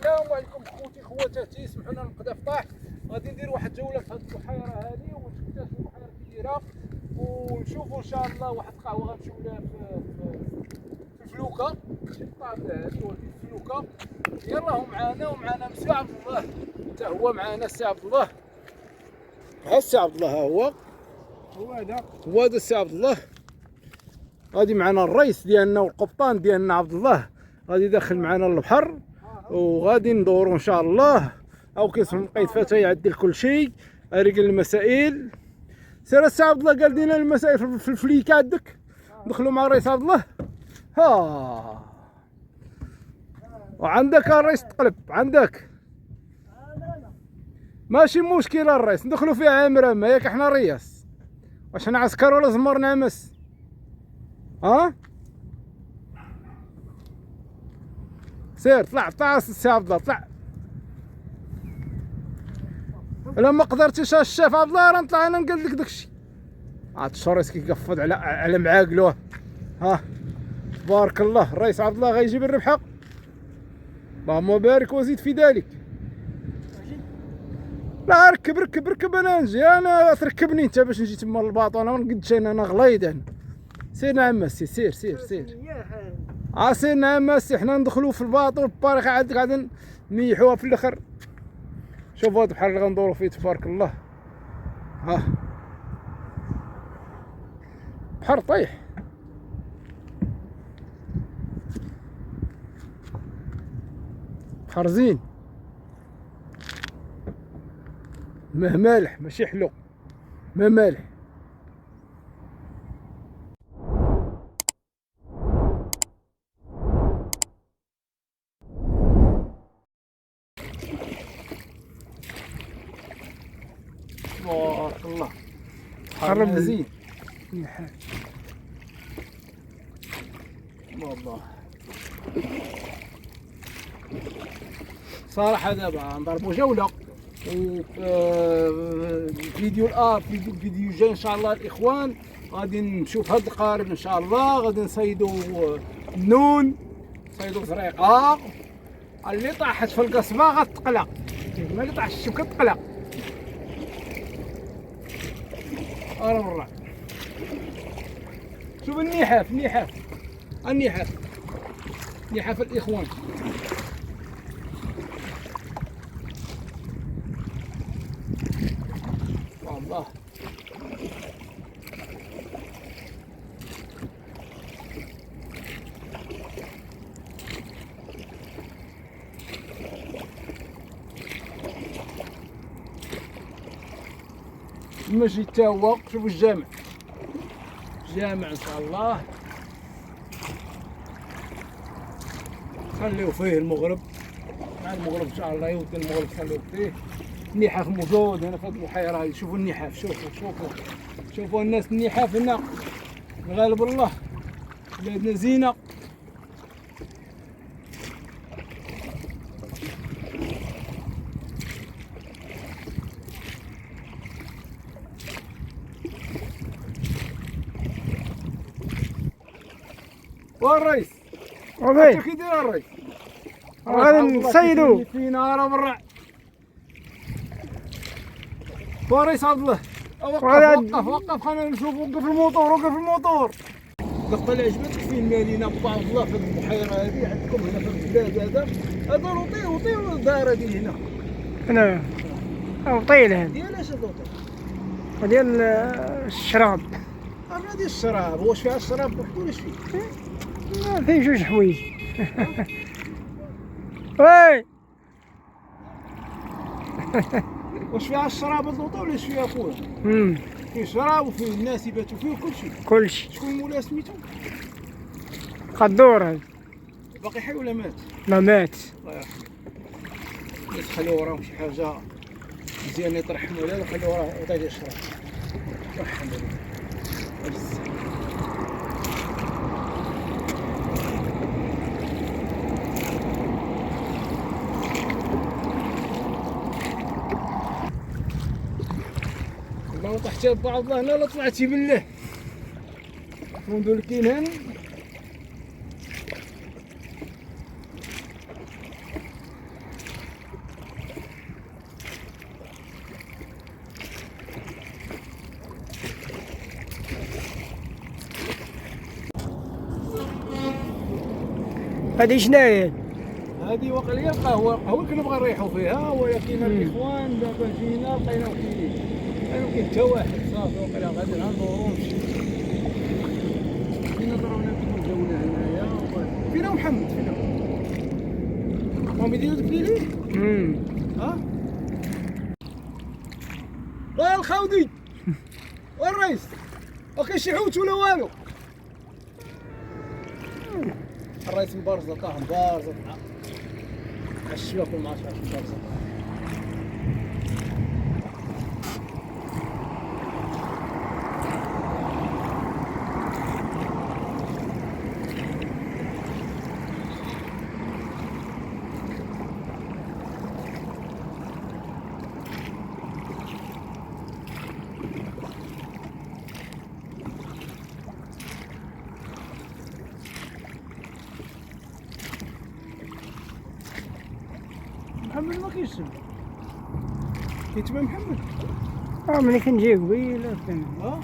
السلام عليكم خوتي خواتاتي، سمحوا لنا نبقى فطاح. غادي ندير واحد جوله في هذه البحيره هذه ونكتشفوا البحيره كبيره ونشوفوا ان شاء الله واحد القهوه غنمشيو لها في الفلوكه، شي طابع في الفلوكه. يلا هو معانا ومعانا مسي عبد الله، حتى هو معانا السي عبد الله. ها السي عبد الله، ها هو هذا السي عبد الله. غادي معنا الرئيس ديالنا والقبطان ديالنا عبد الله، غادي داخل معنا البحر وغادي ندورو ان شاء الله. او كيسمع قيد فتى يعدل كل شيء، رجل المسائل. سير السي عبد الله قال لنا المسائل في الفليكه عندك، ندخلوا مع الرئيس عبد الله. ها وعندك الرئيس تقلب عندك، ماشي مشكله الرئيس، ندخلوا فيها عامره ياك احنا رياس، واش انا عسكر ولا زمر نعمس؟ ها سير طلع السي عبد الله طلع. الا ما قدرتيش الشيف عبد الله راه نطلع انا نقول لك داكشي. عاد الشريس كيقفض على معاقلوه. ها بارك الله، الرئيس عبد الله غيجيب الربحه، اللهم بارك وزيد في ذلك. لا ركب انا نجي، انا تركبني انت باش نجي تما للباطونه ونقدش انا غليظ انا. سير نعم السي، سير سير نعم السي، حنا ندخلو في الباطو البارقه عاد قاعدين نيحوها في الاخر. شوفوا هاد البحر اللي غندورو فيه تبارك الله. ها بحر طيح، بحر زين، ماه مالح ماشي حلو، ماه مالح. تبارك الله بحر زين والله. صراحة دابا نضربو جولة فيديو فيديو جاي ان شاء الله الاخوان. غادي نشوف هاد القارب ان شاء الله، غادي نصيدو النون، نصيدو زريقة. اللي طاحت في القصبة غتقلق، ما اللي طاح الشبكة تقلق. مرة شوف النحاف نحاف الاخوان. والله كما جيت تا هو. شوفوا الجامع ان شاء الله خليو فيه المغرب، مع المغرب ان شاء الله يودي المغرب خليو فيه. النحاف موجود هنا في هذه البحيره هذه. شوفوا النحاف، شوفوا الناس النحاف هنا، غالب الله بلادنا زينه. والرئيس كي داير الرئيس؟ غادي نصيدو فينا راه برا. والرئيس عبد الله وقف خلينا نشوف. وقف الموتور. اللقطه اللي عجبتك فين مالينا بعض الله في البحيره هذه عندكم هنا في البلاد. هذا لوطي الدار هذه هنا وطيل هذا. ديال اش اللوطي؟ ديال الشراب. هذه الشراب. واش فيها الشراب وحده ولا اش فيه؟ فيه جوج حوايج. وي واش فيها الشراب اللوطه ولا اش فيها خويا؟ فيه شراب وفيه الناس يباتوا فيه كلشي. شكون مولاها سميتو؟ قدور هذا. باقي حي ولا مات؟ لا مات. الله يرحمه. الناس خلوه وراهم شي حاجه مزيان يترحموا عليها، خلوه وراه عطيه الشراب. رحم الله. طحتي بعض الله هنا ولا طلعتي بالله؟ منذ الكينان هذه شناهي؟ هذه وقال يبقى هو كنا نبغى نريحوا فيها، ولكن الاخوان دابا جينا لقيناو كاين حتى واحد صافي وقال غادي نهضروا ونمشي. جينا ضربنا فيهم جوله هنايا فينا محمد فينا هم يديروا ديك ليه ها الخاودي والرئيس وكاين شي حوت ولا والو. الرئيس مبارزه طاح مبارزه مع الشباب ومع مبارزه. محمد ما كيسمع كيتبع محمد ملي كنجي قبيله كان ها